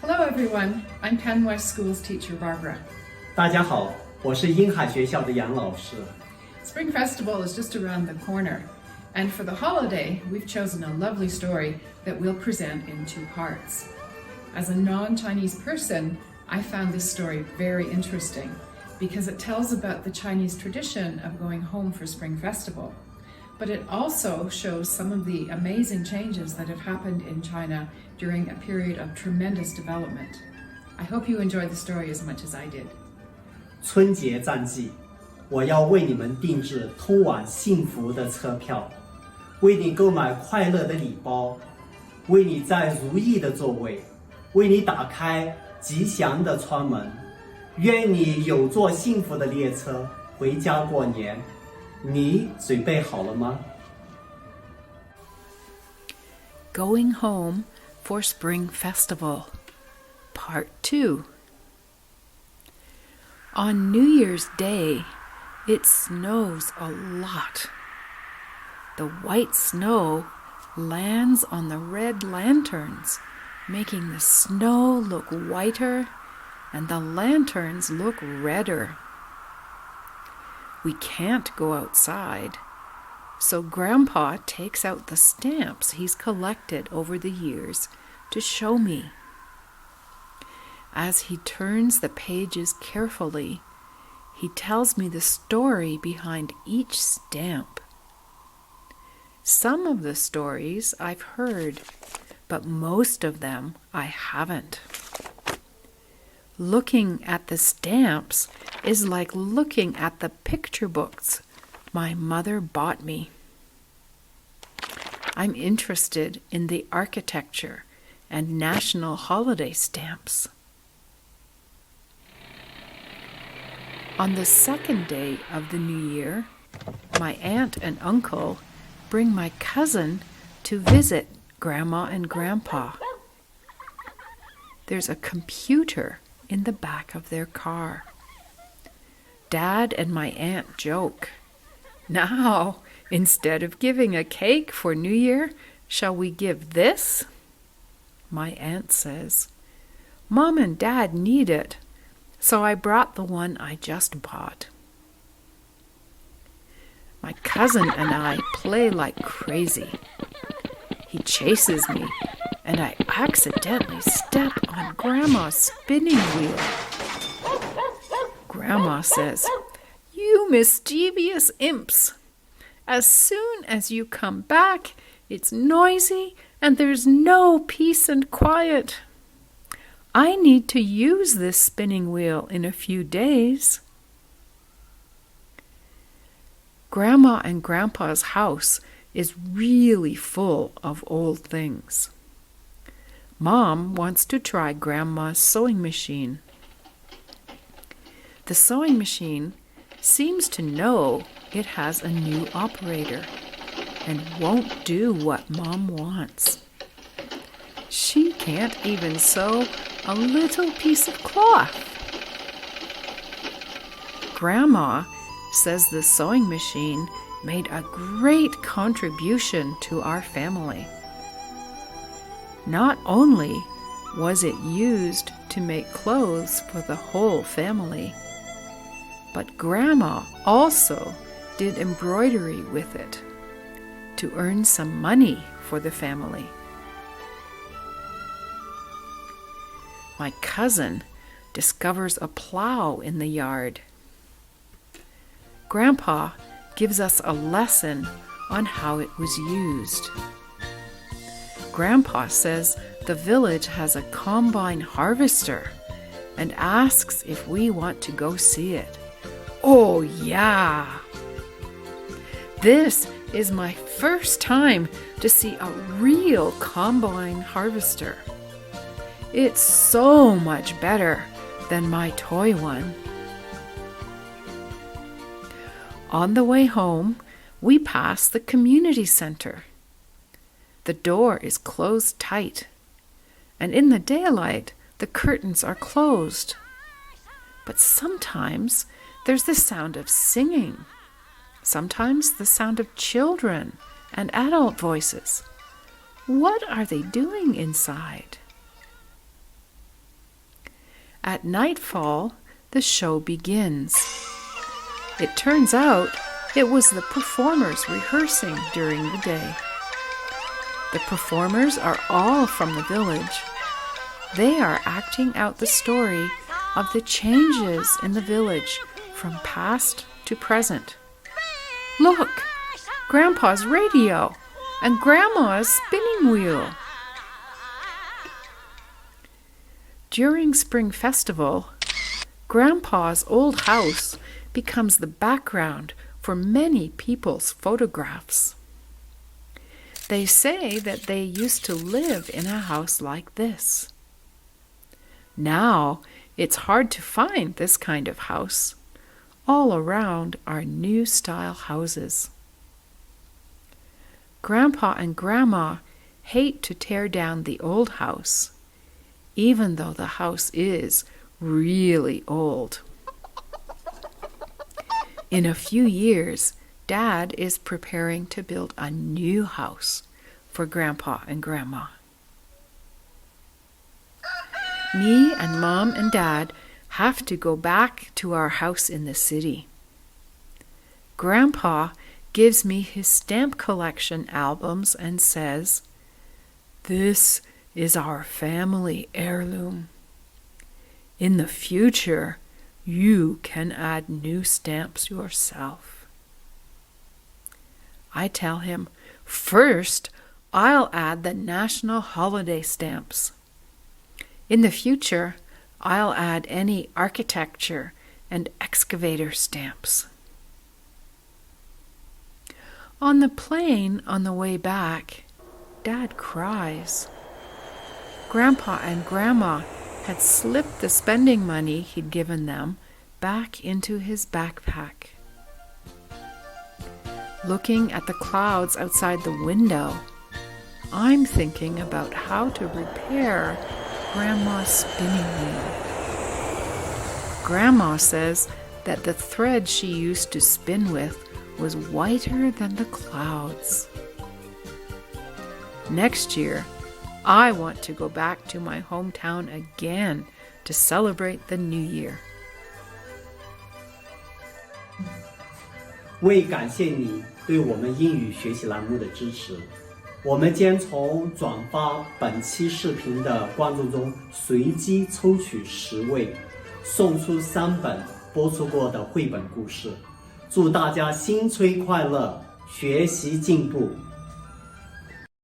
Hello everyone, I'm TenWest School's teacher Barbara. 大家好，我是英海学校的杨老师。 Spring Festival is just around the corner, and for the holiday, we've chosen a lovely story that we'll present in two parts. As a non-Chinese person, I found this story very interesting because it tells about the Chinese tradition of going home for Spring Festival. But it also shows some of the amazing changes that have happened in China during a period of tremendous development. I hope you enjoy the story as much as I did. 春节战绩，我要为你们定制通往幸福的车票，为你购买快乐的礼包，为你在如意的座位，为你打开吉祥的窗门。愿你有坐幸福的列车回家过年。你准备好了吗？ Going Home for Spring Festival, Part 2. On New Year's Day, it snows a lot. The white snow lands on the red lanterns, making the snow look whiter and the lanterns look redder. We can't go outside, so Grandpa takes out the stamps he's collected over the years to show me. As he turns the pages carefully, he tells me the story behind each stamp. Some of the stories I've heard, but most of them I haven't. Looking at the stamps is like looking at the picture books my mother bought me. I'm interested in the architecture and national holiday stamps. On the second day of the new year, my aunt and uncle bring my cousin to visit Grandma and Grandpa. There's a computer in the back of their car. Dad and my aunt joke. Now, instead of giving a cake for New Year, shall we give this? My aunt says, Mom and Dad need it, so I brought the one I just bought. My cousin and I play like crazy. He chases me, and I accidentally step on Grandma's spinning wheel. Grandma says, You mischievous imps! As soon as you come back, it's noisy and there's no peace and quiet. I need to use this spinning wheel in a few days. Grandma and Grandpa's house is really full of old things. Mom wants to try Grandma's sewing machine. The sewing machine seems to know it has a new operator and won't do what Mom wants. She can't even sew a little piece of cloth. Grandma says the sewing machine made a great contribution to our family. Not only was it used to make clothes for the whole family, but Grandma also did embroidery with it to earn some money for the family. My cousin discovers a plow in the yard. Grandpa gives us a lesson on how it was used. Grandpa says the village has a combine harvester and asks if we want to go see it. Oh, yeah! This is my first time to see a real combine harvester. It's so much better than my toy one. On the way home, we pass the community center. The door is closed tight, and in the daylight, the curtains are closed. But sometimes there's the sound of singing, sometimes the sound of children and adult voices. What are they doing inside? At nightfall, the show begins. It turns out it was the performers rehearsing during the day. The performers are all from the village. They are acting out the story of the changes in the village from past to present. Look, Grandpa's radio and Grandma's spinning wheel. During Spring Festival, Grandpa's old house becomes the background for many people's photographs. They say that they used to live in a house like this. Now, it's hard to find this kind of house. All around are new style houses. Grandpa and Grandma hate to tear down the old house, even though the house is really old. In a few years, Dad is preparing to build a new house for Grandpa and Grandma. Me and Mom and Dad have to go back to our house in the city. Grandpa gives me his stamp collection albums and says, "This is our family heirloom. In the future, you can add new stamps yourself." I tell him, first, I'll add the national holiday stamps. In the future, I'll add any architecture and excavator stamps. On the plane on the way back, Dad cries. Grandpa and Grandma had slipped the spending money he'd given them back into his backpack. Looking at the clouds outside the window, I'm thinking about how to repair Grandma's spinning wheel. Grandma says that the thread she used to spin with was whiter than the clouds. Next year, I want to go back to my hometown again to celebrate the new year. 为感谢你对我们英语学习栏目的支持，我们将从转发本期视频的观众中随机抽取10位，送出3本播出过的绘本故事。祝大家新春快乐，学习进步！